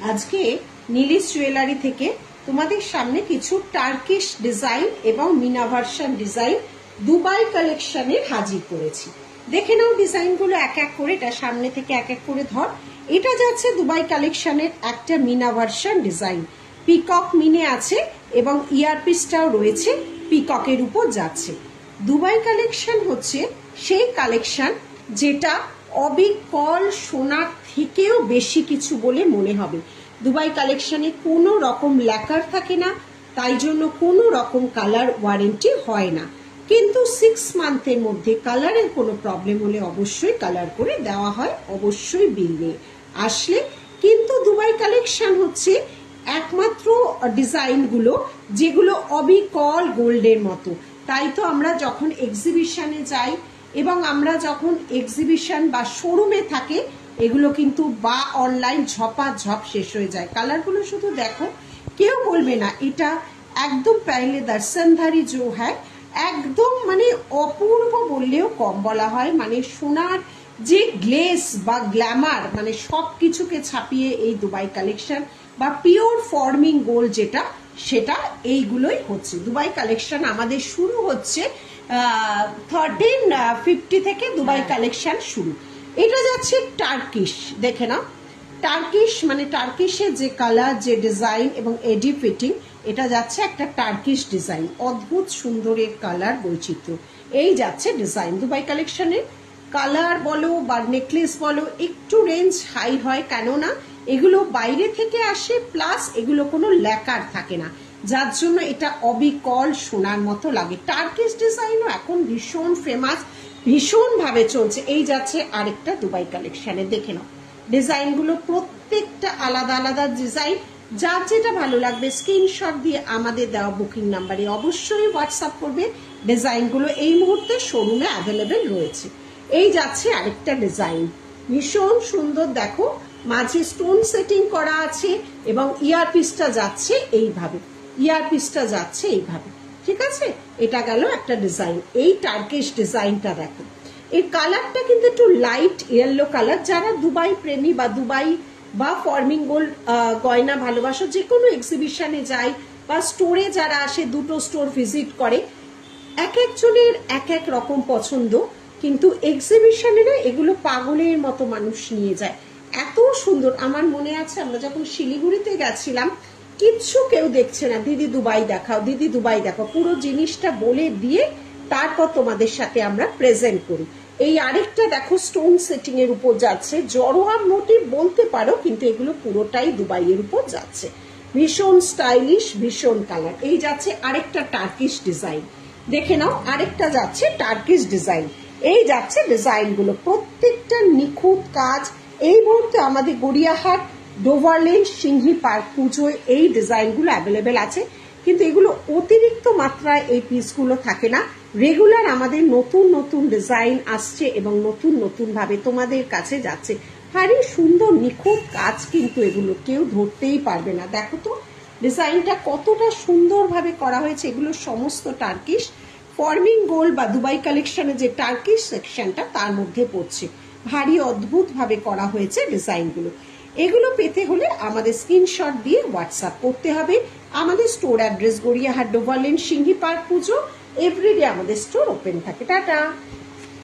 আজকে নীলিশ জুয়েলারি থেকে তোমাদের সামনে কিছু টার্কিশ ডিজাইন এবং মিনা ভার্সন ডিজাইন দুবাই কালেকশনের হাজির করেছি। দেখে নাও ডিজাইনগুলো এক এক করে, এটা সামনে থেকে এক এক করে ধর। এটা যাচ্ছে দুবাই কালেকশনের একটা মিনা ভার্সন ডিজাইন, পিকক মিনে আছে এবং ইয়ারপিসটাও রয়েছে পিককের উপর যাচ্ছে। দুবাই কালেকশন হচ্ছে সেই কালেকশন যেটা অবিকল সোনার থেকেও বেশি কিছু বলে মনে হবে। দুবাই কালেকশনে কোনো রকম ল্যাকার থাকে না, তাই জন্য কোনো রকম কালার ওয়ারেন্টি হয় না, কিন্তু 6 মান্থের মধ্যে কালারের কোনো প্রবলেম হলে অবশ্যই কালার করে দেওয়া হয়, অবশ্যই বিল নিয়ে আসলে। কিন্তু দুবাই কালেকশন হচ্ছে একমাত্র ডিজাইনগুলো যেগুলো অবিকল গোল্ডের মতো। তাই তো আমরা যখন এক্সিবিশনে যাই এবং আমরা যখন এক্সিবিশন বা শোরুমে থাকে, এগুলো কিন্তু বা অনলাইন ঝপাঝপ শেষ হয়ে যায়। কালারগুলো শুধু দেখো, কেউ বলবে না এটা একদম পহলে দর্শনধারী জো হ্যায়, একদম মানে অপূর্ব বললেও কম বলা হয়। মানে সোনার যে গ্লেস বা গ্ল্যামার, মানে সব কিছুকে ছাপিয়ে এই দুবাই কালেকশন বা পিওর ফর্মিং গোল্ড যেটা, সেটা এইগুলোই হচ্ছে দুবাই কালেকশন। আমাদের শুরু হচ্ছে 1350 থেকে দুবাই কালেকশন শুরু। এটা যাচ্ছে টার্কিশ, দেখে না টার্কিশ মানে টার্কিশের যে কালার, যে ডিজাইন এবং এডি ফিটিং, এটা যাচ্ছে একটা টার্কিশ ডিজাইন, অদ্ভুত সুন্দরের কালার বৈচিত্র্য। এই যাচ্ছে ডিজাইন দুবাই কালেকশনের। কালার বলো বা নেকলেস বলো একটু রেঞ্জ হাই হয়, কেননা এগুলো বাইরে থেকে আসে, প্লাস এগুলো কোনো ল্যাকার থাকে না, যার জন্য এটা অবিকল সোনার মতো লাগে। টার্কিশ ডিজাইনও এখন ভীষণ ফেমাস, ভীষণ ভাবে চলছে। এই যাচ্ছে আরেকটা দুবাই কালেকশনে, দেখে নাও ডিজাইনগুলো প্রত্যেকটা আলাদা আলাদা ডিজাইন। যার যেটা ভালো লাগবে স্ক্রিনশট দিয়ে আমাদের দেওয়া বুকিং নাম্বারে অবশ্যই হোয়াটসঅ্যাপ করবে। ডিজাইনগুলো এই মুহূর্তে শোরুমে অ্যাভেলেবেল রয়েছে। এই যাচ্ছে আরেকটা ডিজাইন, ভীষণ সুন্দর, দেখো মাঝে স্টোন সেটিং করা আছে এবং ইয়ারপিসটা যাচ্ছে এইভাবে, ইয়ারপিসটা যাচ্ছে এইভাবে, ঠিক আছে। এটা গেল একটা ডিজাইন। এই টার্কিশ ডিজাইনটা দেখো, এই কালারটা কিন্তু একটু লাইট ইয়েলো কালার। যারা দুবাই প্রেমী বা দুবাই বা ফর্মিং গোল্ড গয়না ভালোবাসো, যে কোনো এক্সিবিশনে যায় বা স্টোরে যারা আসে, দুটো স্টোর ভিজিট করে, এক একজনের এক এক রকম পছন্দ, কিন্তু এক্সিবিশনে এগুলো পাগলের মতো মানুষ নিয়ে যায়। এত সুন্দর। আমার মনে আছে আমরা যখন শিলিগুড়িতে গেছিলাম, কিচ্ছু কেউ দেখছে না, দিদি দুবাই দেখাও, দিদি দুবাই দেখাও, পুরো জিনিসটা বলে দিয়ে তারপর তোমাদের সাথে আমরা প্রেজেন্ট করি। এই আরেকটা দেখো স্টোন সেটিং এর উপর যাচ্ছে, জড়োয়া মোটিভ বলতে পারো, কিন্তু এগুলো পুরোটাই দুবাইয়ের উপর যাচ্ছে। ভীষণ স্টাইলিশ, ভীষণ কালার। এই যাচ্ছে আরেকটা টার্কিশ ডিজাইন, দেখে নাও আরেকটা যাচ্ছে টার্কিশ ডিজাইন। এই যাচ্ছে ডিজাইনগুলো প্রত্যেকটা নিখুঁত কাজ। এই মুহূর্তে আমাদের গড়িয়াহাট, ডোভারলেন, সিংহি পার্ক পুজোয় এই ডিজাইনগুলো অ্যাভেলেবেল আছে, কিন্তু এগুলো অতিরিক্ত মাত্রায় এই পিসগুলো থাকে না। রেগুলার আমাদের নতুন নতুন ডিজাইন আসছে এবং নতুন নতুন ভাবে তোমাদের কাছে যাচ্ছে। ভারী সুন্দর নিখুঁত কাজ, কিন্তু এগুলো কেউ ধরতেই পারবে না। দেখো তো ডিজাইনটা কতটা সুন্দরভাবে করা হয়েছে। এগুলো সমস্ত টার্কিশ ফর্মিং গোল্ড বা দুবাই কালেকশনে যে টার্কিশ সেকশনটা, তার মধ্যে পড়ছে। ভারী অদ্ভুত ভাবে করা হয়েছে ডিজাইনগুলো। এগুলো পেতে হলে আমাদের স্ক্রিনশট দিয়ে হোয়াটসঅ্যাপ করতে হবে। আমাদের store address Gariahat, Dover Lane, Singhi park puja. Everyday আমাদের স্টোর ওপেন থাকে। টাটা।